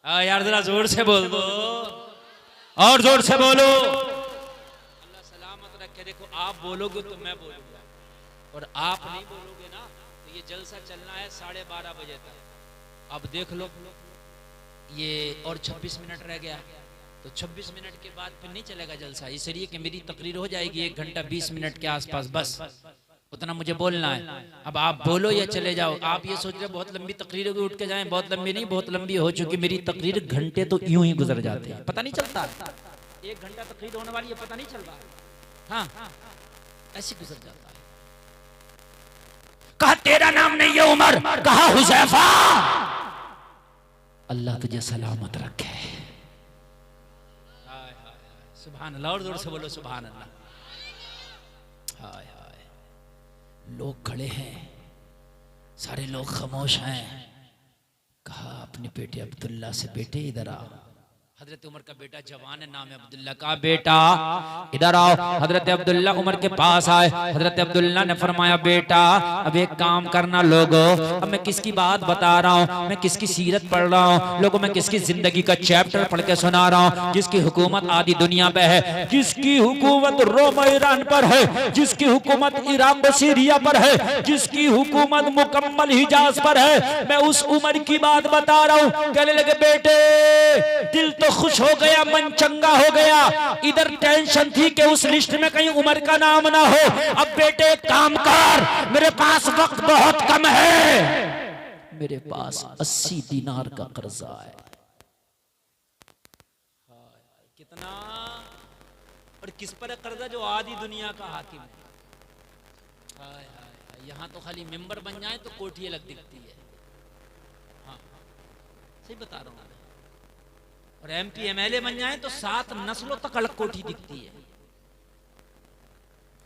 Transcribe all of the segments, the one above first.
यार जरा जोर से बोल दो, और जोर से बोलो। अल्लाह सलामत रखे। देखो आप बोलोगे तो मैं बोलूंगा, और आप नहीं बोलोगे ना तो ये जलसा चलना है 12:30 बजे तक। अब देख लो ये और 26 मिनट रह गया, तो 26 मिनट के बाद फिर नहीं चलेगा जलसा, इसलिए कि मेरी तकरीर हो जाएगी 1 घंटा 20 मिनट के आसपास, बस उतना मुझे बोलना है। अब आप बोलो या चले जाओ। आप ये सोच रहे बहुत लंबी तकरीर होगी, उठ के जाएं, बहुत लंबी नहीं, बहुत लंबी हो चुकी मेरी तकरीर। घंटे तो यूं ही गुजर जाते हैं, पता नहीं चलता। 1 घंटा तकरीर होने वाली है, पता नहीं चल रहा। हाँ, ऐसे गुजर जाता है। कहा तेरा नाम नहीं है उमर, कहा हुज़ैफा। अल्लाह तुझे सलामत रखे। सुभान अल्लाह, और जोर से बोलो सुभान अल्लाह। हाय हाय, लोग खड़े हैं, सारे लोग खामोश हैं। कहा अपने बेटे अब्दुल्ला से, बेटे इधर आओ। हजरत उमर का बेटा जवान है, नाम है अब्दुल्ला का। बेटा इधर आओ। हजरत अब्दुल्ला उमर के पास आए। हजरत अब्दुल्ला ने फरमाया बेटा अब एक काम करना लोगों, अब मैं किसकी बात बता रहा हूँ, मैं किसकी सीरत पढ़ रहा हूँ लोगों, मैं किसकी जिंदगी का चैप्टर पढ़ के सुना रहा हूँ, जिसकी हुकूमत आधी दुनिया पे है, जिसकी हुकूमत रोम ईरान पर है, जिसकी हुकूमत ईरान व सीरिया पर है, जिसकी हुकूमत मुकम्मल हिजाज पर है। मैं उस उमर की बात बता रहा हूँ। कहने लगे बेटे दिल तो खुश हो गया, मन चंगा हो गया। इधर टेंशन थी कि उस लिस्ट में कहीं उमर का नाम ना हो। अब बेटे काम कर, मेरे पास वक्त बहुत कम है, मेरे पास 80 दिनार का कर्जा है। कितना और किस पर कर्जा? जो आधी दुनिया का हाकिम है। यहाँ तो खाली मेंबर बन जाए तो कोठी अलग दिखती है। हाँ, सही बता रहा हूँ। और MP MLA बन जाए तो 7 नस्लों तक अलग कोठी दिखती है।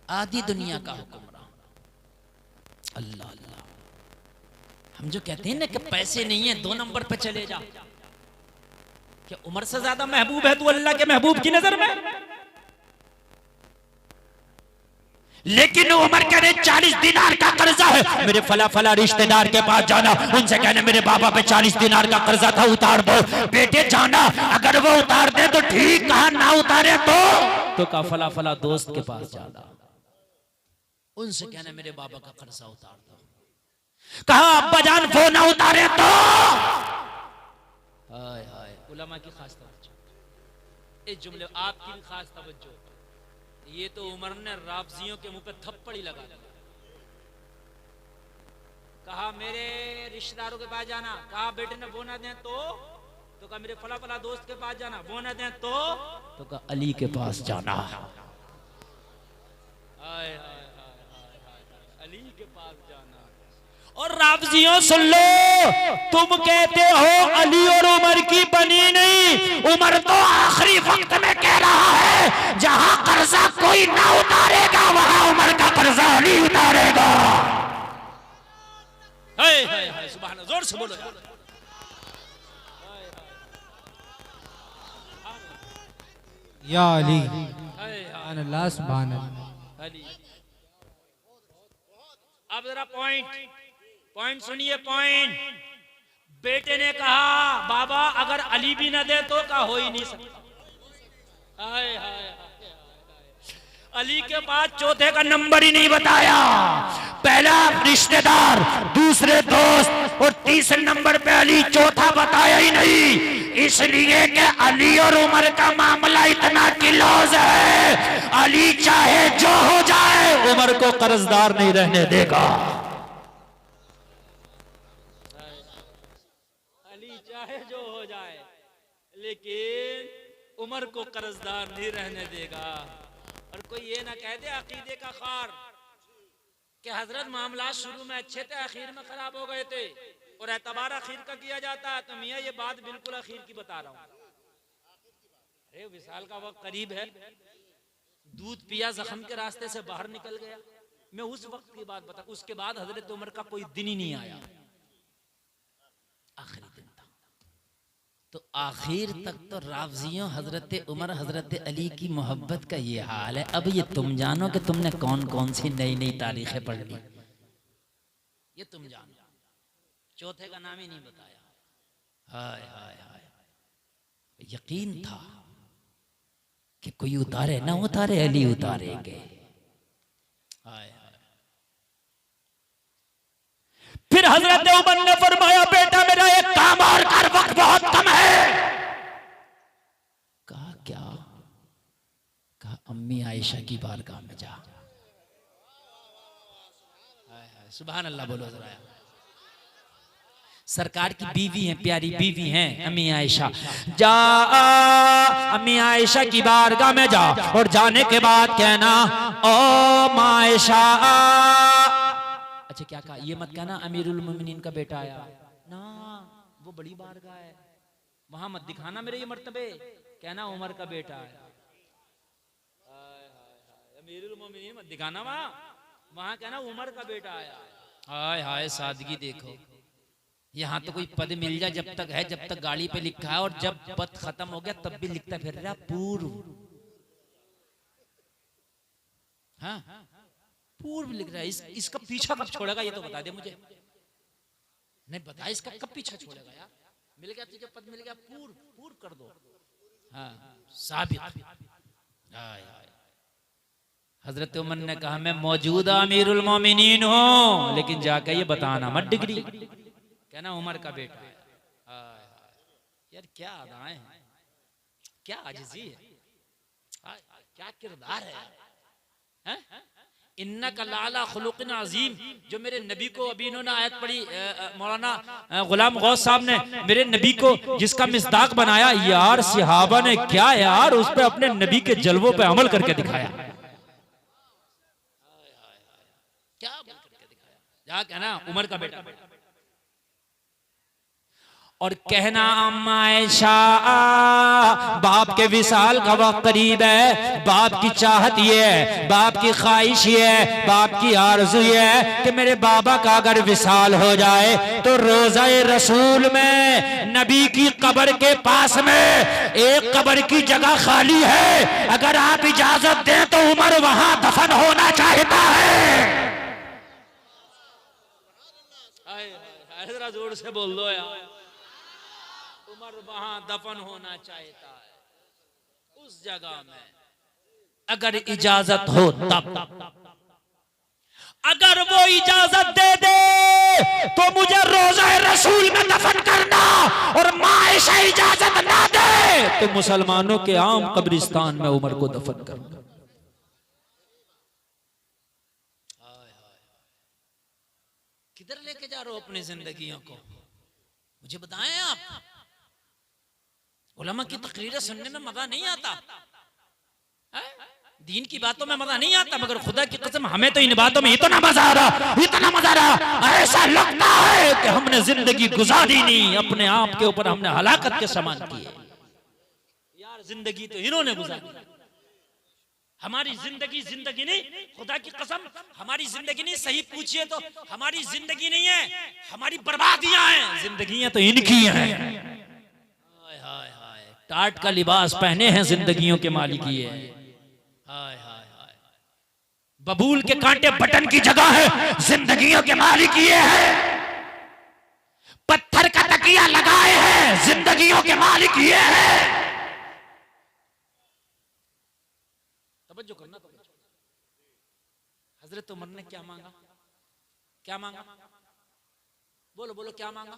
आधी दुनिया का हुक्मरान। अल्लाह अल्लाह। हम जो कहते हैं ना कि पैसे नहीं है 2 नंबर पे चले जा, क्या उमर से ज्यादा महबूब है तू अल्लाह के महबूब की नजर में? लेकिन उमर कह रहे 40 दिनार का कर्जा है, मेरे फला फला रिश्तेदार के पास जाना, उनसे कहने मेरे बाबा पे 40 दिनार का कर्जा था, उतार दो। बेटे जाना, अगर वो उतार दे तो ठीक, कहा ना उतारे तो कहा फला फला दोस्त के पास जाना, उनसे कहने मेरे बाबा का कर्जा उतार दो। कहा अब्बा जान फोन ना उतारे तो। हाय हाय, उलमा की खास तवज्जो, इस जुमले आपकी भी खास तवज्जो। ये तो उमर ने राफजियों के मुंह पे थप्पड़ ही लगा दिया। कहा मेरे रिश्तेदारों के पास जाना, कहा बेटे ने वो ना दें तो कहा मेरे फला फला दोस्त के पास जाना, वो ना दें तो कहा अली के पास जाना। हाय हाय हाय, अली के पास जाना। और राफजियों सुन लो, तुम कहते हो अली और उमर की बनी नहीं, उमर तो आखिरी वक्त में कह रहा है जहां कर्जा कोई ना उतारेगा वहां उमर का कर्जा अली उतारेगा। हाय हाय हाय, सुभान अल्लाह, जोर से बोलो या अली, सुभान अल्लाह सुभान अल्लाह। अब जरा पॉइंट सुनिए, पॉइंट। बेटे ने कहा बाबा अगर अली भी न दे तो कहा हो ही नहीं सकता। हाय हाय, अली के बाद चौथे का नंबर ही नहीं बताया। पहला रिश्तेदार, दूसरे दोस्त और तीसरे नंबर पे अली, चौथा बताया ही नहीं। इसलिए कि अली और उमर का मामला इतना क्लोज है, अली चाहे जो हो जाए उमर को कर्जदार नहीं रहने देगा। अली चाहे जो हो जाए लेकिन उमर को कर्जदार नहीं रहने देगा। और कोई ये ना कह दे अकीदे का खार कि हजरत मामला शुरू में अच्छे थे आखिर में खराब हो गए थे, और एतबार आखिर का किया जाता है। तो मियाँ ये बात बिल्कुल आखिर की बता रहा हूँ। अरे विशाल का वक्त करीब है, दूध पिया जख्म के रास्ते से बाहर निकल गया। मैं उस वक्त की बात बता, उसके बाद हजरत उमर का कोई दिन ही नहीं आया, आखिरी दिन था। तो आखिर तक तो राफजियों हजरत उमर हजरत अली की मोहब्बत का ये हाल है। अब ये तुम जानो कि तुमने कौन कौन सी नई नई तारीखें पढ़ ली, ये तुम जानो। चौथे का नाम ही नहीं बताया। हाय हाय हाय, यकीन था कि कोई उतारे ना उतारे, अली उतारेंगे। फिर हजरत उमर ने फरमाया बेटा मेरा एक काम और कर, वक्त बहुत कम है। कहा क्या? कहा अम्मी आयशा की बारगाह में जा। सुभान अल्लाह बोलो जरा। सरकार की बीवी हैं, प्यारी बीवी हैं अम्मी आयशा। जा अम्मी आयशा की बारगाह में जा और जाने के बाद कहना ओ माँ आयशा। अच्छा क्या कहा? ये मत कहना अमीरुल मोमिनीन का बेटा आया ना, वो बड़ी बारगाह है, वहां मत दिखाना मेरे ये मर्तबे। कहना उमर का बेटा आया। अमीरुल मोमिनीन मत दिखाना, वहां कहना उमर का बेटा आया। हाय हाय सादगी देखो। यहाँ तो कोई पद मिल जाए जब तक है, जब तक गाड़ी पे लिखा है, और जब पद खत्म हो गया तब भी लिखता फिर रहा पूर्व। हाँ पूर्व लिख रहा है। इसका पीछा कब छोड़ेगा ये तो बता दे मुझे। नहीं बता इसका कब पीछा छोड़ेगा यार। मिल गया तुझे पद, मिल गया, पूर्व पूर्व कर दो। हाँ साबित। हजरत उमर ने कहा मैं मौजूदा अमीरुल मोमिनीन हूं, लेकिन जाकर ये बताना मत डिग्री। कहना उमर का बेटा है। यार क्या अदाएं हैं, क्या आजिज़ी है, क्या किरदार है। इन्ना का लाला खुलुक़िन अज़ीम, जो मेरे नबी को अभी इन्होंने आयत पढ़ी मौलाना गुलाम गौस साहब ने, मेरे नबी को जिसका मिस्दाक बनाया। यार सहाबा ने क्या यार उस पे अपने नबी के जलवों पे अमल करके दिखाया। क्या अमल करके दिखाया? जा कहना उमर का बेटा। और कहना अम्मा आयशा बाप के विसाल का वक्त करीब है, बाप की चाहत ये है, बाप की ख्वाहिश ये है, बाप की आरज़ू ये है कि मेरे बाबा का अगर विसाल हो जाए तो रोज़ा-ए रसूल में नबी की कब्र के पास में एक कब्र की जगह खाली है, अगर आप इजाजत दें तो उमर वहां दफन होना चाहता है। जरा जोर से बोल दो यार। उमर वहां दफन होना चाहता है उस जगह में, अगर इजाजत हो तब। अगर वो इजाजत दे दे तो मुझे रोज़ा रसूल में दफन करना, और माँ आयशा इजाजत ना दे तो मुसलमानों के आम कब्रिस्तान में उमर को दफन करना। किधर लेके जा रहे हो अपनी जिंदगियों को, मुझे बताएं आप। उलमा की तकरीरें सुनने में मजा नहीं आता है? दीन की बातों में मजा नहीं आता, मगर खुदा की कसम हमें तो इन बातों में इतना मजा आ रहा, इतना मजा आ रहा, ऐसा लगता है कि हमने जिंदगी गुजारी नहीं, अपने आप के ऊपर हमने हलाकत के समान किए। यार जिंदगी तो इन्होंने गुजारी, हमारी जिंदगी जिंदगी नहीं। खुदा की कसम हमारी जिंदगी नहीं, सही पूछिए तो हमारी जिंदगी नहीं है, हमारी बर्बादियां हैं। जिंदगियां तो इनकी हैं। हाय हाय हाय, टाट का लिबास पहने हैं जिंदगियों के मालिक ये। हाय हाय हाय, बबूल के कांटे बटन की जगह है, जिंदगियों के मालिक ये है। पत्थर का तकिया लगाए हैं, जिंदगियों के मालिक ये है। तवज्जो करना। हजरत उमर ने क्या मांगा? क्या मांगा? बोलो बोलो क्या मांगा?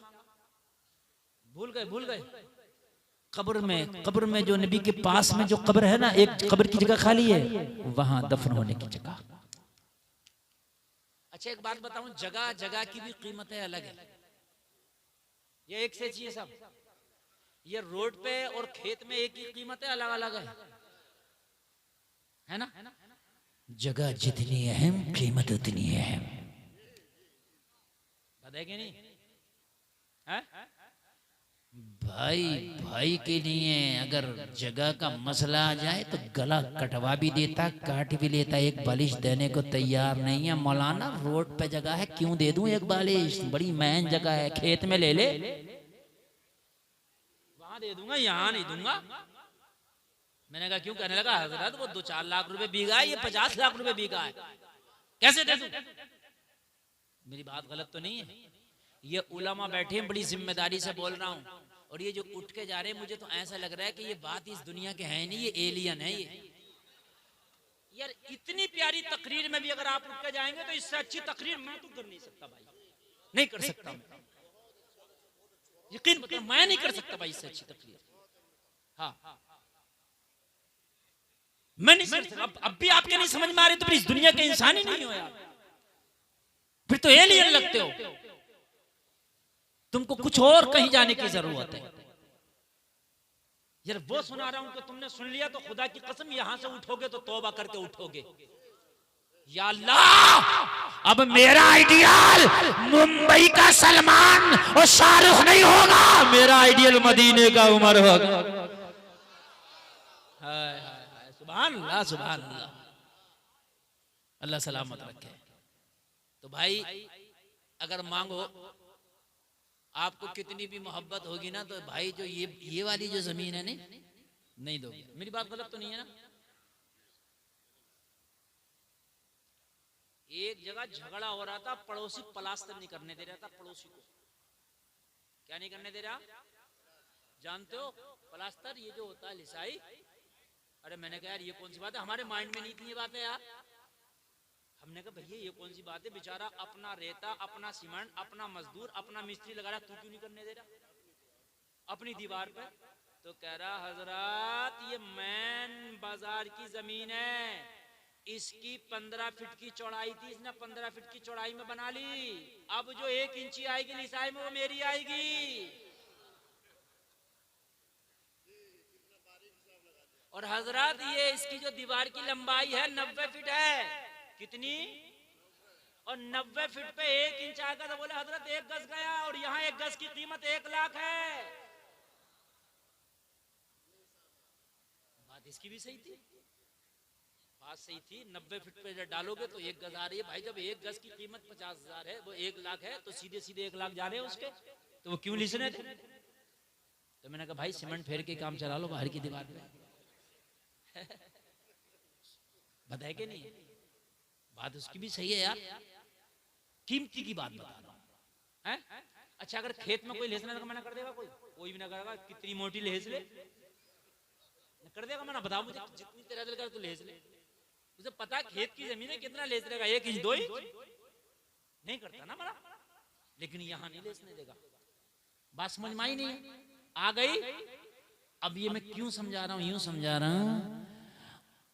भूल गए, भूल गए। कब्र में जो नबी के पास में जो कब्र है ना, एक कब्र की जगह खाली है, वहां दफन होने की जगह। अच्छा एक बात बताऊं, जगह जगह की भी कीमतें अलग है। ये एक से चाहिए सब, ये रोड पे और खेत में एक ही कीमतें अलग अलग है ना? जगह जितनी अहम, कीमत उतनी अहम। बताएंगे नहीं है? भाई भाई के लिए अगर जगह का मसला आ जाए तो गला कटवा भी देता, काट भी लेता, एक बालिश देने को तैयार नहीं है। मौलाना रोड पे जगह है, क्यों दे दूं एक बालिश, बड़ी महंगी जगह है, खेत में ले ले, वहां दे दूंगा, यहाँ नहीं दूंगा। मैंने कहा क्यों? कहने लगा हजरत वो 2-4 लाख रुपए बीघा है, ये 50 लाख रुपए बीघा है, कैसे दे दूं? मेरी बात गलत तो नहीं है? ये उलमा बैठे हैं, बड़ी जिम्मेदारी से बोल रहा हूं। और ये जो उठ के जा रहे हैं, मुझे तो ऐसा लग रहा है कि ये बात इस दुनिया के है नहीं, ये एलियन है ये। यार इतनी प्यारी तकरीर में भी अगर आप उठ के जाएंगे तो इससे अच्छी तकरीर मैं तो कर नहीं सकता भाई, नहीं कर सकता मैं, यकीन मतलब मैं नहीं कर सकता भाई इससे अच्छी तकरीर। हाँ मैं नहीं कर सकता। अब भी आपके नहीं समझ में आ रही तो फिर इस दुनिया के इंसान ही नहीं हो यार, फिर तो एलियन लगते हो। तुमको कुछ और कहीं जाने की जरूरत है यार। वो सुना रहा हूं कि तुमने सुन लिया तो खुदा की कसम यहां से उठोगे तो तौबा करके उठोगे। या अल्लाह, अब मेरा आइडियल मुंबई का सलमान और शाहरुख नहीं होगा, मेरा आइडियल मदीने का उमर होगा। हाय हाय हाय, सुभान अल्लाह सुभान अल्लाह, अल्लाह सलामत रखे। तो भाई अगर मांगो, आपको कितनी भी मोहब्बत होगी ना, तो भाई जो ये वाली जो जमीन है नहीं दोगे। मेरी बात गलत तो नहीं है ना? एक जगह झगड़ा हो रहा था, पड़ोसी प्लास्टर नहीं करने दे रहा था पड़ोसी को। क्या नहीं करने दे रहा? जानते हो प्लास्टर ये जो होता है लिसाई। अरे मैंने कहा यार ये कौन सी बात है, हमारे माइंड में नहीं थी ये बात है यार। हमने कहा भैया ये कौन सी बात है, बेचारा अपना रेता, अपना सीमेंट, अपना मजदूर, अपना मिस्त्री लगा रहा, तू क्यों नहीं करने दे रहा अपनी दीवार पे? तो कह रहा हजरत ये मैन बाजार की जमीन है, इसकी 15 फीट की चौड़ाई थी, इसने 15 फीट की चौड़ाई में बना ली। अब जो 1 इंची आएगी लिसाई में वो मेरी आएगी। और हजरत ये इसकी जो दीवार की लंबाई है 90 फीट है। कितनी? और 90 फीट पे 1 इंच आएगा तो बोले हजरत 1 गज गया, और यहाँ 1 गज की कीमत 1 लाख है। बात इसकी भी सही थी, बात सही थी। 90 फीट पे जब डालोगे तो 1 गज आ रही है भाई। जब 1 गज की कीमत 50,000 है, वो 1 लाख है, तो सीधे सीधे 1 लाख जा रहे हैं उसके, तो वो क्यों लिसने थे? तो मैंने कहा भाई सीमेंट फेर के काम चला लो बाहर की दीवार पे। बताए कि नहीं? बात उसकी भी सही है यार, कीमती की बात बता रहा हूं। अच्छा अगर खेत में कोई लेसने का मना कर देगा, कोई भी ना करेगा, कितनी मोटी लेस ले कर देगा मना? बताओ मुझे, जितनी तेरा दिल कर तू लेस ले। उसे पता है खेत की जमीन है, कितना लेस लेगा, 1 इंच 2 इंच नहीं करता ना मना। लेकिन यहां नहीं लेसने देगा। बात समझ में आई नहीं? आ गई? अब ये मैं क्यों समझा रहा हूं? यूं समझा रहा हूं,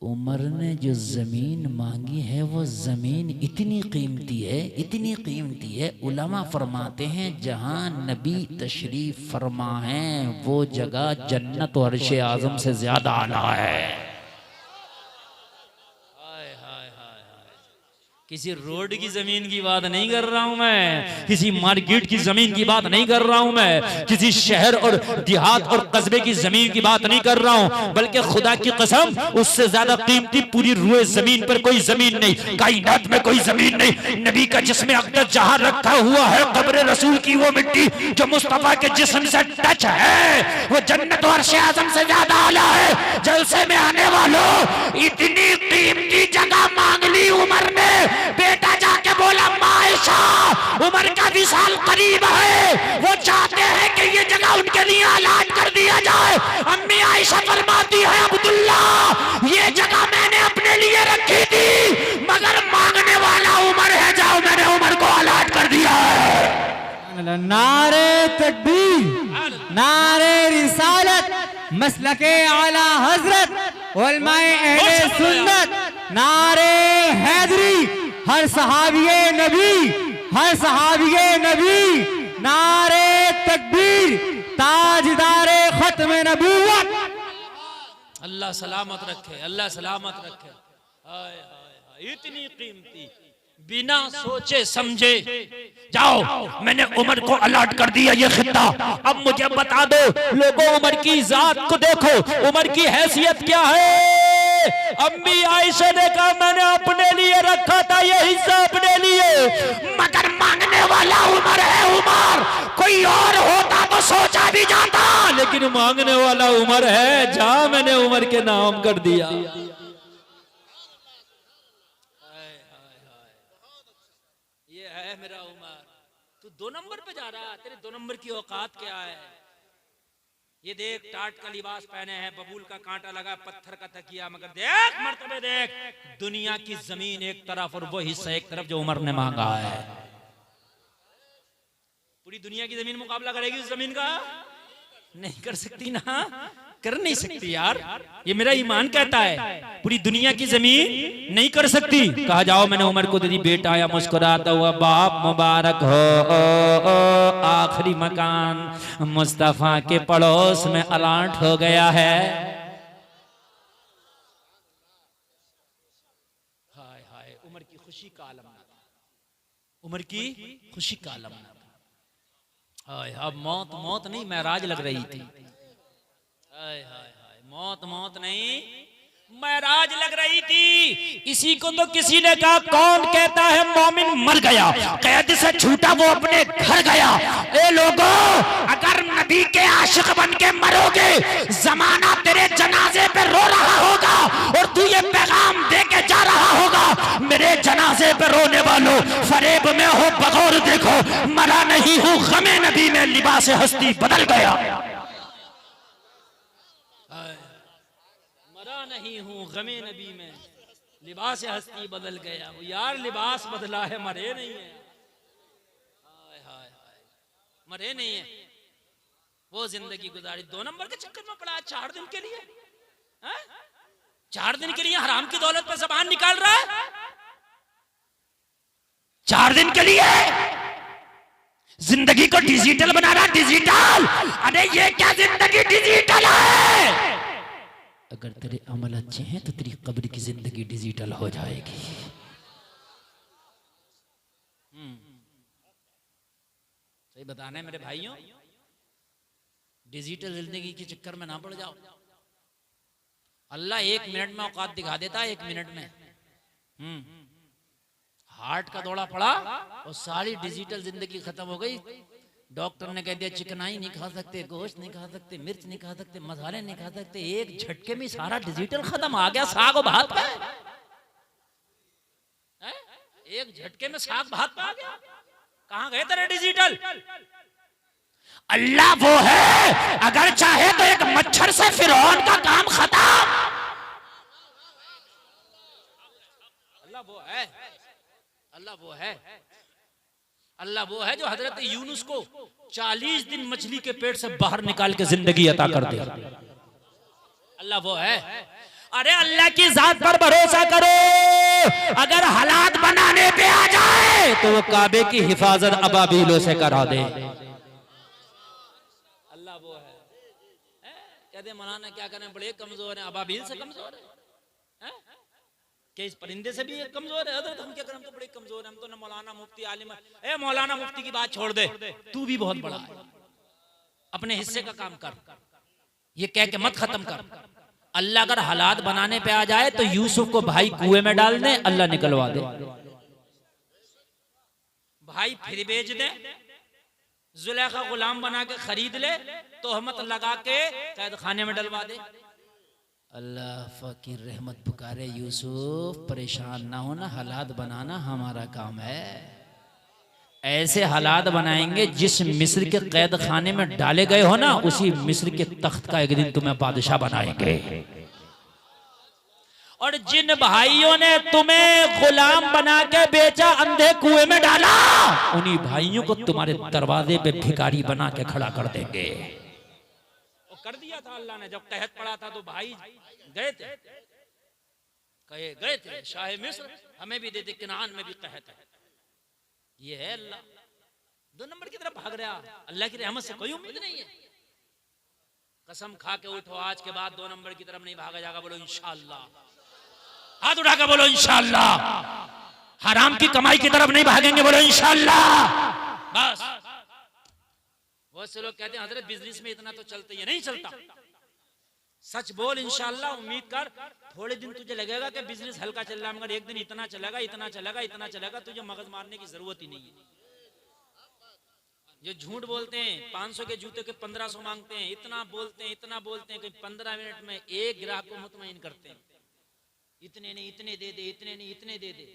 उमर ने जो जमीन मांगी है वो जमीन इतनी कीमती है, इतनी कीमती है, उलमा फरमाते हैं जहां नबी तशरीफ फरमा है वो जगह जन्नत और अर्श आजम से ज्यादा आला है। किसी रोड की जमीन की बात नहीं कर रहा हूं मैं, किसी मार्केट की जमीन की बात नहीं कर रहा हूं मैं, किसी शहर और देहात और कस्बे की जमीन की बात नहीं कर रहा हूं, बल्कि खुदा की कसम उससे ज्यादा कीमती पूरी रूए जमीन पर कोई जमीन नहीं, कायनात में कोई जमीन नहीं। नबी का जिस्म अक़दस जहां रखा हुआ है, कब्र रसूल की वो मिट्टी जो मुस्तफा के जिस्म से टच है, वो जन्नत और अर्श आज़म से ज्यादा आला है। जलसे में आने वालों, इतनी कीमती जगह मांग ली उमर ने। बेटा जाके बोला मायशा, उमर का विशाल करीब है, वो चाहते हैं कि ये जगह उनके लिए ऐलान कर दिया जाए। अम्मी आयशा फरमाती है अब्दुल्ला, ये जगह मैंने अपने लिए रखी थी, मगर मांगने वाला उमर है, जाओ मैंने उमर को ऐलान कर दिया है। नारे तकबीर, नारे रिसालत, मसलके आला हजरत, उलमाए अहले सुन्नत, नारे हैदरी, हर सहाबिये नबी, हर सहाबिये नबी, नारे तकबीर, ताजदारे खत्म नबूवत। अल्लाह सलामत रखे, अल्लाह सलामत रखे। हाय हाय हाय, इतनी कीमती, बिना सोचे समझे जाओ मैंने उमर को अलॉट कर दिया ये खिता। अब मुझे बता दो लोगों, उमर की जात को देखो, उमर की हैसियत क्या है। अम्मी आयशा ने कहा मैंने अपने लिए रखा था ये हिस्सा अपने लिए, मगर मांगने वाला उमर है। उमर कोई और होता तो सोचा भी जाता, लेकिन मांगने वाला उमर है, जहां मैंने उमर के नाम कर दिया। ये है मेरा उमर। तू 2 नंबर पे जा रहा, तेरे 2 नंबर की औकात क्या है? ये देख टाट का लिबास पहने हैं, बबूल का कांटा लगा, पत्थर का तकिया, मगर देख मर्तबे देख, दुनिया की जमीन एक तरफ और वो हिस्सा एक तरफ जो उमर ने मांगा है। पूरी दुनिया की जमीन मुकाबला करेगी उस जमीन का? नहीं कर सकती ना, कर नहीं सकती यार, ये मेरा ईमान कहता है। पूरी दुनिया की जमीन नहीं कर सकती। कहा जाओ मैंने उमर को दे दी, बेटा या मुस्कुराता हुआ बाप मुबारक हो, आखिरी मकान मुस्तफा के पड़ोस में अलाट हो गया है। हाय हाय, उमर की खुशी का आलम ना था, उमर की खुशी का आलम ना था। हाय, अब मौत मौत नहीं महराज लग रही थी। हाय हाय हाय, मौत मौत नहीं महराज लग रही थी। इसी को तो किसी ने कहा, कौन कहता है मोमिन मर गया, कैद से छूटा वो अपने घर गया। ए लोगों, अगर नबी के आशिक बन के मरोगे, जमाना तेरे जनाजे पे रो रहा होगा और तू ये पैगाम दे के जा रहा होगा, मेरे जनाजे पे रोने वालों, फरेब में हो बगौर देखो, मरा नहीं हूं गमे नबी में, लिबास हस्ती बदल गया। मरा नहीं हूं गमे नबी में, लिबास हस्ती बदल गया। वो यार लिबास बदला है, मरे नहीं है। हाय हाय हाय, मरे नहीं है। वो जिंदगी गुजारी, 2 नंबर के चक्कर में पड़ा 4 दिन के लिए। 4 दिन के लिए हराम की दौलत पर ज़बान निकाल रहा है। 4 दिन के लिए जिंदगी को डिजिटल बना रहा, डिजिटल। अरे ये क्या जिंदगी डिजिटल है? अगर तेरे अमल अच्छे हैं तो तेरी कब्र की जिंदगी डिजिटल हो जाएगी। सही बताना है मेरे भाइयों, डिजिटल जिंदगी के चक्कर में ना पड़ जाओ। अल्लाह 1 मिनट में औकात दिखा देता है, 1 मिनट में। हार्ट का दौड़ा पड़ा और सारी डिजिटल जिंदगी खत्म हो गई। डॉक्टर ने कह दिया चिकनाई नहीं खा सकते, गोश्त नहीं खा सकते, मिर्च नहीं खा सकते, मसाले नहीं खा सकते। एक झटके में सारा डिजिटल खत्म। आ गया साग और भात पे, एक झटके में साग भात पे आ गया। कहां गए तेरे डिजिटल? अल्लाह वो है, अगर चाहे तो एक मच्छर से फिरौन का काम खत्म। अल्लाह वो है, अल्लाह वो है, अल्लाह वो है जो हजरत यूनुस को 40 दिन मछली के पेट से बाहर निकाल के जिंदगी अता कर दे। अल्लाह वो है। अरे अल्लाह की जात पर भरोसा करो, अगर हालात बनाने पे आ जाए तो वो काबे की हिफाजत अबाबीलों से करा दे। अल्लाह वो है। कहते मौलाना क्या करें, बड़े कमजोर हैं। अबाबील से कमजोर है? कि इस परिंदे से भी कमजोर है? हम क्या करें, हम तो बड़े कमजोर हैं, हम तो ना मौलाना मुफ्ती आलिम। ए मौलाना मुफ्ती की बात छोड़ दे, तू भी बहुत बड़ा है, अपने हिस्से का काम कर। ये कह के मत खत्म कर। अल्लाह अगर हालात बनाने पे आ जाए तो यूसुफ को भाई कुएं में डाल दे, अल्लाह निकलवा दे। भाई फिर बेच दे, जुलेखा गुलाम बना के खरीद ले, तोहमत लगा के कैद खाने में डलवा दे। अल्लाह फकीर रहमत पुकारे, यूसुफ परेशान ना होना, हालात बनाना हमारा काम है। ऐसे हालात बनाएंगे जिस मिस्र के कैद खाने में डाले गए हो ना, उसी मिस्र के तख्त का एक दिन तुम्हें बादशाह बनाएंगे। और जिन भाइयों ने तुम्हें गुलाम बना के बेचा, अंधे कुएं में डाला, उन्हीं भाइयों को तुम्हारे दरवाजे पे भिखारी बना के खड़ा कर देंगे। कर दिया था अल्लाह ने, जब कहत पड़ा था तो भाई गए थे, गए थे शाह मिस्र, हमें भी दे दे, किनान में भी कहत है। ये है अल्लाह। 2 नंबर की तरफ भाग रहा, अल्लाह की रहमत से कोई उम्मीद नहीं है। कसम खा के उठो, आज के बाद 2 नंबर की तरफ नहीं भागा जाएगा। बोलो इंशाअल्लाह, हाथ उठा के बोलो इंशाअल्लाह। हराम की कमाई की तरफ नहीं भागेंगे, बोलो इंशाअल्लाह। बस बहुत से लोग कहते हैं हजरत बिजनेस में इतना तो चलता है, नहीं चलता। सच बोल इंशाअल्लाह, उम्मीद कर। थोड़े दिन तुझे लगेगा कि बिजनेस हल्का चल रहा है, मगर एक दिन इतना चलेगा, इतना चलेगा, इतना चलेगा, तुझे मगज मारने की जरूरत ही नहीं है। जो झूठ बोलते हैं, 500 के जूते के 1500 मांगते हैं, इतना बोलते हैं, इतना बोलते हैं कि 15 मिनट में एक ग्राहक को मुतमईन करते हैं। इतने नहीं, इतने दे दे, इतने नहीं, इतने दे दे,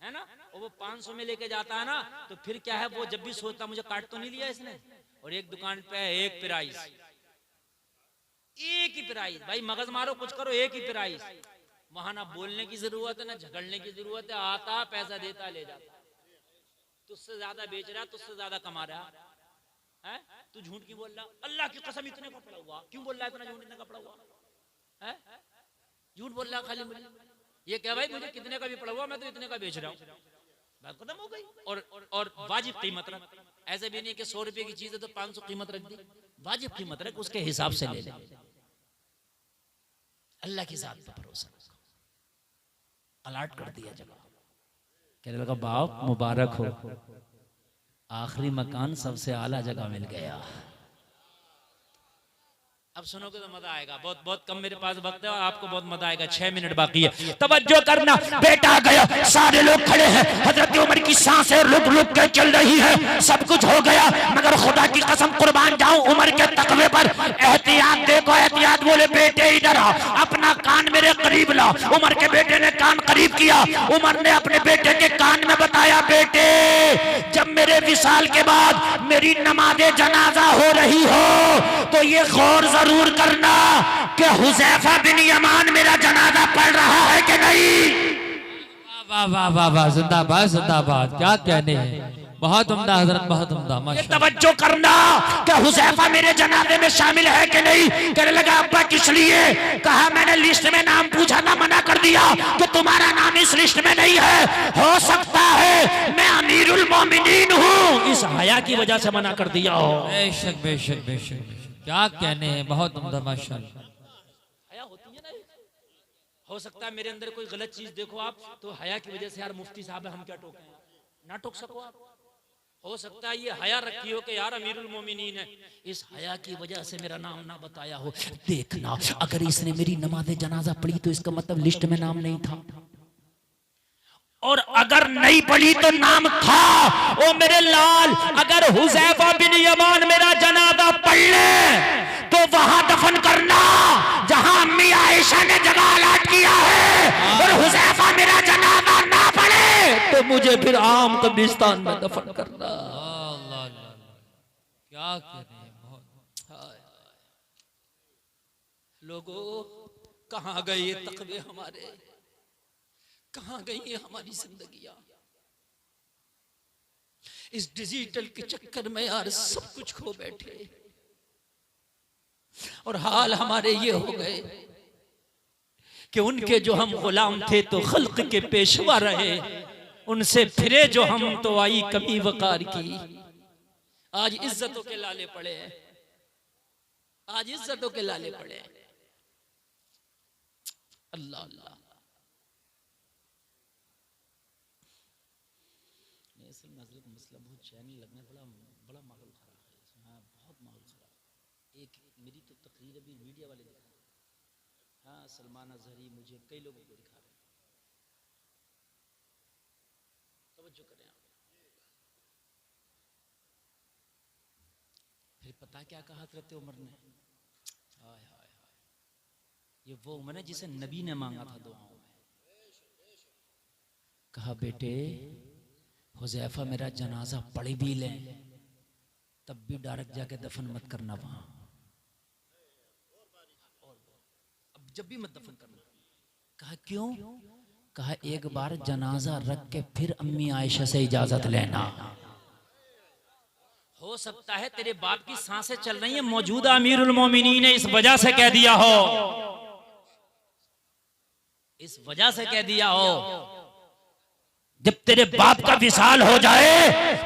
है ना। और वो 500 में लेके जाता है ना, तो फिर क्या है, वो जब भी सोचता मुझे काट तो नहीं लिया इसने, और एक दुकान पे एक प्राइस, एक ही प्राइस, भाई मगज मारो कुछ करो, एक ही प्राइस। वहां ना बोलने की जरूरत है ना झगड़ने की जरूरत है, आता पैसा देता ले जाता, तुझसे ज्यादा बेच रहा, तुझसे ज्यादा कमा रहा है, तू झूठ क्यों बोल रहा? अल्लाह की कसम इतने का पड़ा हुआ, क्यों बोल रहा है इतना झूठ? इतने का पड़ा हुआ है, झूठ बोल रहा खाली मुझे। ये क्या भाई, मुझे कितने का भी पड़ा हुआ, मैं तो इतने का बेच रहा हूँ, बात खत्म हो गई। और वाजिब कीमत रख, ऐसे भी नहीं कि 100 रुपए की चीज है तो 500 कीमत रख दी, वाजिब कीमत रख, उसके हिसाब से ले ले। अल्लाह की जात पर भरोसा रखो। अलर्ट कर दिया जगह, कहने लगा बाप मुबारक हो, आखिरी मकान सबसे आला जगह मिल गया। अब सुनोगे तो मजा आएगा, बहुत बहुत कम मेरे पास वक्त है और आपको बहुत मजा आएगा, 6 मिनट बाकी है, तवज्जो करना। बेटा गया, सारे लोग खड़े हैं, हजरत उमर की सांसें रुक रुक के चल रही है, सब कुछ हो गया, मगर खुदा की कसम कुर्बान जाऊं उमर के तकवे पर। एहतियात देखो, एहतियात। बोले बेटे इधर आ, अपना कान मेरे करीब ला। उमर के बेटे ने कान करीब किया, उमर ने अपने बेटे के कान में बताया, बेटे जब मेरे विसाल के बाद मेरी नमाज़े जनाजा हो रही हो तो ये गौर जरूर करना कि हुज़ैफा बिन यमान मेरा जनाजा पढ़ रहा है कि नहीं। वाह वाह वाह वाह, जिंदाबाद जिंदाबाद, क्या कहने हैं, बहुत उम्दा हजरत, बहुत उम्दा। माशाअल्लाह, तवज्जो करना कि हुज़ैफा मेरे जनाजे में शामिल है कि नहीं। कहने लगा अब्बा किस लिए? कहा मैंने लिस्ट में नाम पूछा था, मना कर दिया कि तुम्हारा नाम इस लिस्ट में नहीं है, हो सकता है मैं अमीरुल मोमिनीन हूँ, इस हया की वजह से मना कर दिया हो। बेशक बेशक बेशक, क्या कहने हैं, बहुत उम्दा माशाअल्लाह। हया होती है ना, हो सकता है मेरे अंदर कोई गलत चीज देखो आप, तो हया की वजह से यार मुफ्ती साहब हम क्या टोकें, ना टोक सको आप। हो सकता है ये हया रखी हो कि यार अमीरुल मोमिनीन है, इस हया की वजह से मेरा नाम ना बताया हो। देखना अगर इसने मेरी नमाज़े जनाजा पढ़ी तो इसका मतलब लिस्ट में नाम नहीं था, और अगर नहीं पढ़ी तो नाम था। ओ मेरे लाल, अगर हुज़ैफा बिन यमान मेरा जनाजा पढ़ ले तो वहां दफन करना जहां अम्मी आयशा ने जगह अलॉट किया है, और हुज़ैफा मेरा जनाजा ना पढ़े तो मुझे फिर आम कब्रिस्तान में दफन करना। क्या कह रहे हैं, बहुत। लोगों कहां गए ये तकवे हमारे, कहां गई ये हमारी जिंदगियां? इस डिजिटल के चक्कर में यार सब कुछ खो बैठे, और हाल हमारे ये हो गए कि उनके जो हम गुलाम थे तो खल्क के पेशवा रहे, उनसे फिरे जो हम तो आई कमी वकार की। आज इज्जतों के लाले पड़े हैं, आज इज्जतों के लाले पड़े हैं। अल्लाह अल्लाह, मसला बहुत चैनल लगने, बड़ा माहौल खराब है इसमें, हाँ बहुत माहौल खराब। एक मेरी तो तकरीर अभी मीडिया वाले दिखा रहे हैं, हाँ सलमान अजहरी, मुझे कई लोगों को दिखा रहे हैं, तवज्जो करें आप। फिर पता क्या कहा हज़रत उमर ने, हाय हाय हाय, ये वो उमर है जिसे नबी ने मांगा था दुआओं में। कहा बेटे हुज़ैफा मेरा जनाजा पढ़ भी ले तब भी डायरेक्ट जाके दफन मत करना वहां, अब जब भी मत दफन करना। कहा क्यों? कहा एक बार जनाजा रख के फिर अम्मी आयशा से इजाजत लेना, हो सकता है तेरे बाप की सांसें चल रही है, मौजूदा अमीरुल मोमिनीन ने इस वजह से कह दिया हो, इस वजह से कह दिया हो। जब तेरे बाप का विसाल हो जाए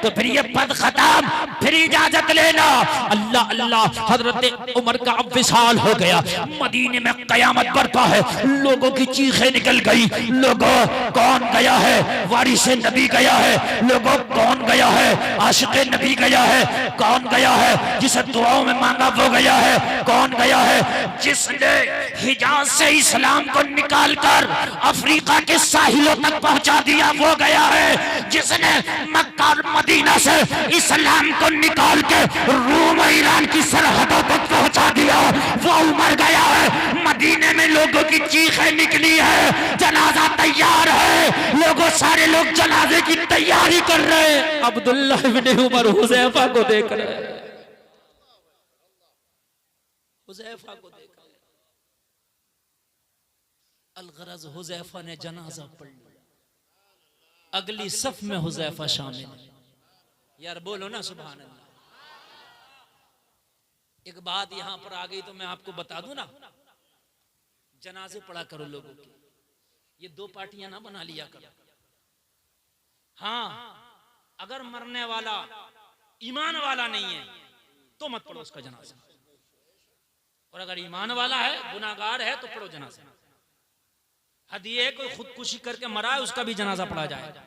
तो फिर ये पद खत्म, फिर इजाजत लेना। अल्लाह अल्लाह, हजरत उमर का अब विसाल हो गया, मदीने में कयामत बरपा है, लोगों की चीखें निकल गई। लोगों कौन गया है? वारिस नबी गया है। लोगों कौन गया है? आशिक नबी गया है। कौन गया है? जिसे दुआओं में मांगा वो गया है। कौन गया है? जिसने हिजाज से इस्लाम को निकाल कर अफ्रीका के साहिलों तक पहुंचा दिया वो गया है। जिसने मक्का और मदीना से इस्लाम को निकाल के रूम और ईरान की सरहदों तक पहुंचा दिया वो उमर गया है। मदीने में लोगों की चीखें निकली है, जनाजा तैयार है, लोगों सारे लोग जनाजे की तैयारी कर रहे हैं। अब्दुल्ला इब्ने उमर हुज़ैफा को देख रहे हैं, हुज़ैफा को देख रहे हैं। अलगरज हुज़ैफा ने जनाजा पढ़ लिया, अगली सफ में हुज़ैफा शामिल है। यार बोलो ना सुभान अल्लाह। एक बात यहां पर आ गई तो मैं आपको बता दूं ना, जनाजे पढ़ा करो लोगों के, ये दो पार्टियां ना बना लिया करो। हाँ, अगर मरने वाला ईमान वाला नहीं है तो मत पढ़ो उसका जनाजा, और अगर ईमान वाला है, गुनाहगार है, तो पढ़ो जनाजा। हदिये कोई खुदकुशी करके मरा है उसका भी जनाजा पढ़ा जाएगा,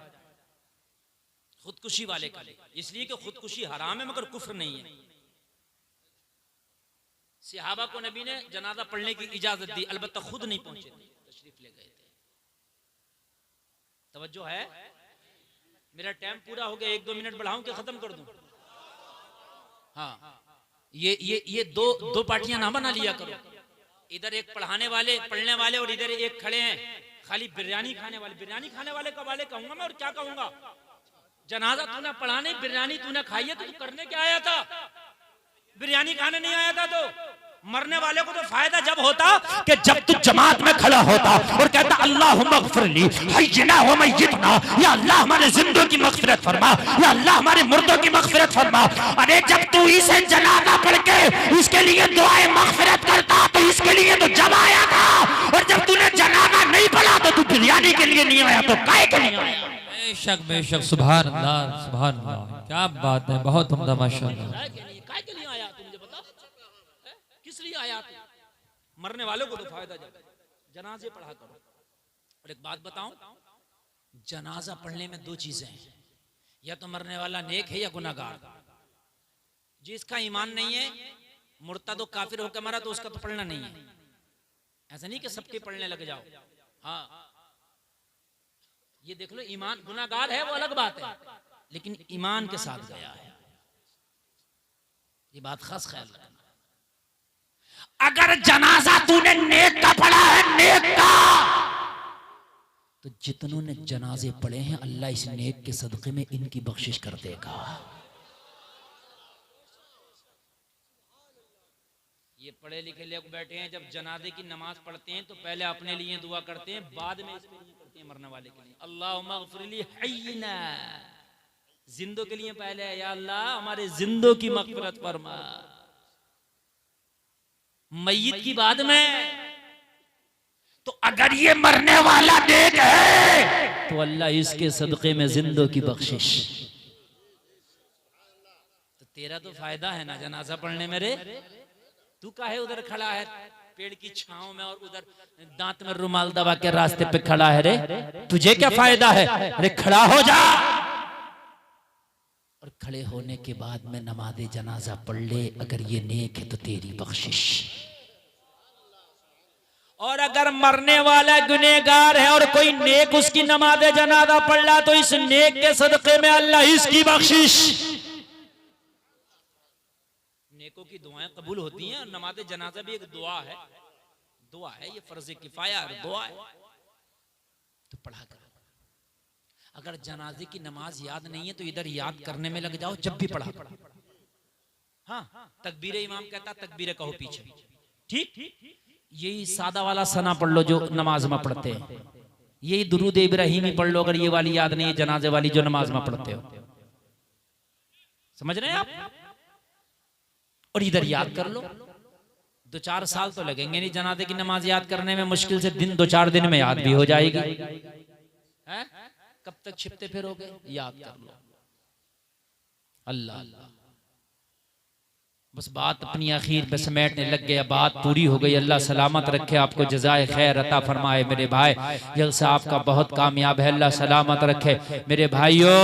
खुदकुशी वाले का, इसलिए कि खुदकुशी हराम है मगर कुफ्र नहीं है। सहाबा को नबी ने जनाजा पढ़ने की इजाजत दी, अलबत्ता खुद नहीं पहुंचे, तशरीफ ले गए थे। तवज्जो है? मेरा टाइम पूरा हो गया, 1-2 मिनट बढ़ाऊं कि खत्म कर दूं? हाँ, ये दो पार्टियां ना बना लिया करो। इधर एक पढ़ाने वाले, पढ़ने वाले, और इधर एक खड़े हैं खाली बिरयानी खाने वाले। बिरयानी खाने वाले का वाले कहूंगा मैं, और क्या कहूंगा? जनाजा तूने पढ़ा नहीं, बिरयानी तूने खाई है, तो तू करने क्या आया था? बिरयानी खाने नहीं आया था। तो मरने वाले को तो फायदा जब होता कि जब तू जमात में खड़ा होता और कहता अल्लाहुम्मा ग़फ़िरली हय्यिना व मय्यितना, या अल्लाह हमारे जिंदों की मग़फ़िरत फरमा, या अल्लाह हमारे मुर्दों की मग़फ़िरत फरमा। अरे जब तू इसे जनाजा पढ़ के इसके लिए दुआए मग़फ़िरत करता तो इसके लिए तो जब आया था, और जब तूने जनाजा नहीं पढ़ा तो तू बिरयानी के लिए नहीं आया, तो काहे के लिए आया? बेशक बेशक, सुभान अल्लाह सुभान अल्लाह, क्या बात है, बहुत उम्दा माशाअल्लाह। काय के लिए आया तू, मुझे बता, किस लिए आया तू? मरने वालों को तो फायदा जब, जनाजे पढ़ा करो। और एक बात बताऊं, जनाजा पढ़ने में दो चीजें हैं, या तो मरने वाला नेक है या गुनाहगार। जिसका ईमान नहीं है, मुर्तद और काफिर होकर मरा, तो उसका तो पढ़ना नहीं है। ऐसा नहीं कि सबके पढ़ने लग जाओ। हाँ, ये देख लो, ईमान, गुनाहगार है वो अलग बात है, लेकिन ईमान के साथ गया है, ये बात खास ख्याल रखना। अगर जनाजा तूने नेक का पढ़ा है, नेक का, तो जितनों ने जनाजे पढ़े हैं अल्लाह इस नेक के सदक़े में इनकी बख्शिश कर देगा। ये पढ़े लिखे लोग बैठे हैं, जब जनाजे की नमाज पढ़ते हैं तो पहले अपने लिए दुआ करते हैं, बाद में इसके लिए करते हैं, मरने वाले के लिए। अल्लाहुम्मा ग़फ़िरली हय्यिना, जिंदों के लिए पहले, या अल्लाह हमारे जिंदों की मग़फ़िरत फरमा। मय्यत की बाद में। तो अगर ये मरने वाला नेक है तो अल्लाह इसके सदक़े में जिंदों की बख्शिश। तो तेरा तो फायदा है ना जनाजा पढ़ने में रे। तू काहे उधर खड़ा है पेड़ की छांव में, और उधर दांत में रुमाल दबा के रास्ते पे खड़ा है रे? तुझे क्या फायदा है? अरे खड़ा हो जा, और खड़े होने के बाद में नमाज़े जनाजा पढ़ ले। अगर ये नेक है तो तेरी बख्शिश, और अगर मरने वाला गुनहगार है और कोई नेक उसकी नमाज़े जनाजा पढ़ ला तो इस नेक के सदक़े में अल्लाह इसकी बख्शिश। नेकों की दुआएं कबूल होती हैं, और नमाज़े जनाजा भी एक दुआ है। दुआ है, ये फर्ज़ किफ़ाया है, दुआ है, तो पढ़ा कर। अगर जनाजे की नमाज याद नहीं है तो इधर याद करने में लग जाओ, जब भी पढ़ा। हाँ, तकबीर इमाम कहता तकबीर कहो पीछे, ठीक? यही सादा वाला सना पढ़ लो जो नमाज में पढ़ते हैं, यही दुरूद इब्राहिमी पढ़ लो अगर ये वाली याद नहीं है, जनाजे वाली जो नमाज में पढ़ते हो। समझ रहे हैं आप? और इधर याद कर लो। 2-4 साल तो लगेंगे नहीं जनाजे की नमाज याद करने में, मुश्किल से 2-4 दिन में याद भी हो जाएगी। है? कब तक छिपते फिरोगे? याद कर लो। अल्लाह अल्लाह, बस बात अपनी आखिर पे समेटने लग गया, बात पूरी हो गई। अल्लाह सलामत रखे, आपको जज़ाए खैर अता फरमाए। मेरे भाई जलसा आपका बहुत कामयाब है, अल्लाह सलामत रखे। मेरे भाइयों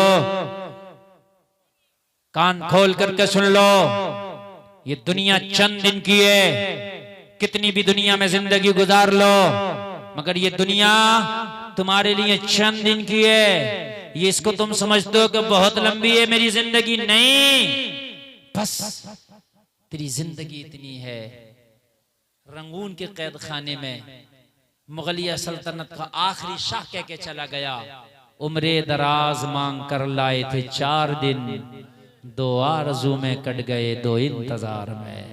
कान खोल करके सुन लो, ये दुनिया चंद दिन की है, कितनी भी दुनिया में जिंदगी गुजार लो, मगर ये दुनिया तुम्हारे लिए चंद दिन की है। ये इसको तुम समझते हो कि बहुत लंबी है मेरी जिंदगी, नहीं, बस तेरी जिंदगी इतनी है। रंगून के कैद खाने में मुगलिया सल्तनत का आखिरी शाह कह के चला गया, उम्रे दराज मांग कर लाए थे 4 दिन, 2 आरज़ू में कट गए 2 इंतजार में।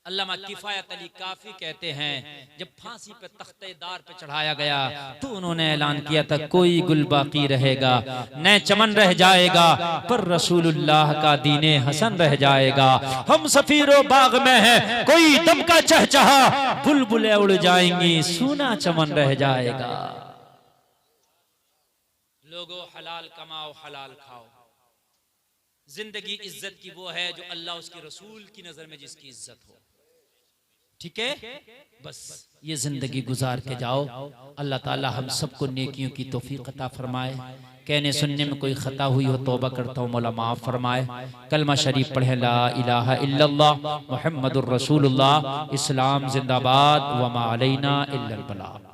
अल्लामा किफायत अली काफी कहते हैं जब फांसी पे तख्तेदार पे चढ़ाया गया तो उन्होंने ऐलान किया था कोई गुल बाकी रहेगा न चमन रह जाएगा पर रसूलुल्लाह का दीने हसन रह जाएगा। हम सफीरो बाग में हैं कोई दम का चहचहा बुलबुलें उड़ जाएंगी सूना चमन रह जाएगा। लोगों हलाल कमाओ हलाल खाओ। जिंदगी इज्जत की वो है जो अल्लाह उसके रसूल की नजर में जिसकी इज्जत हो। ठीक है, बस ये जिंदगी गुजार के जाओ। अल्लाह ताला हम सबको नेकियों की तौफीक अता फरमाए। कहने सुनने में कोई खता हुई हो तौबा करता हूँ, मौला माफ फरमाए। कलमा शरीफ पढ़े ला इलाहा इल्लल्लाह मुहम्मदुर रसूलुल्लाह। इस्लाम जिंदाबाद व मा अलैना इल्लल बलाग।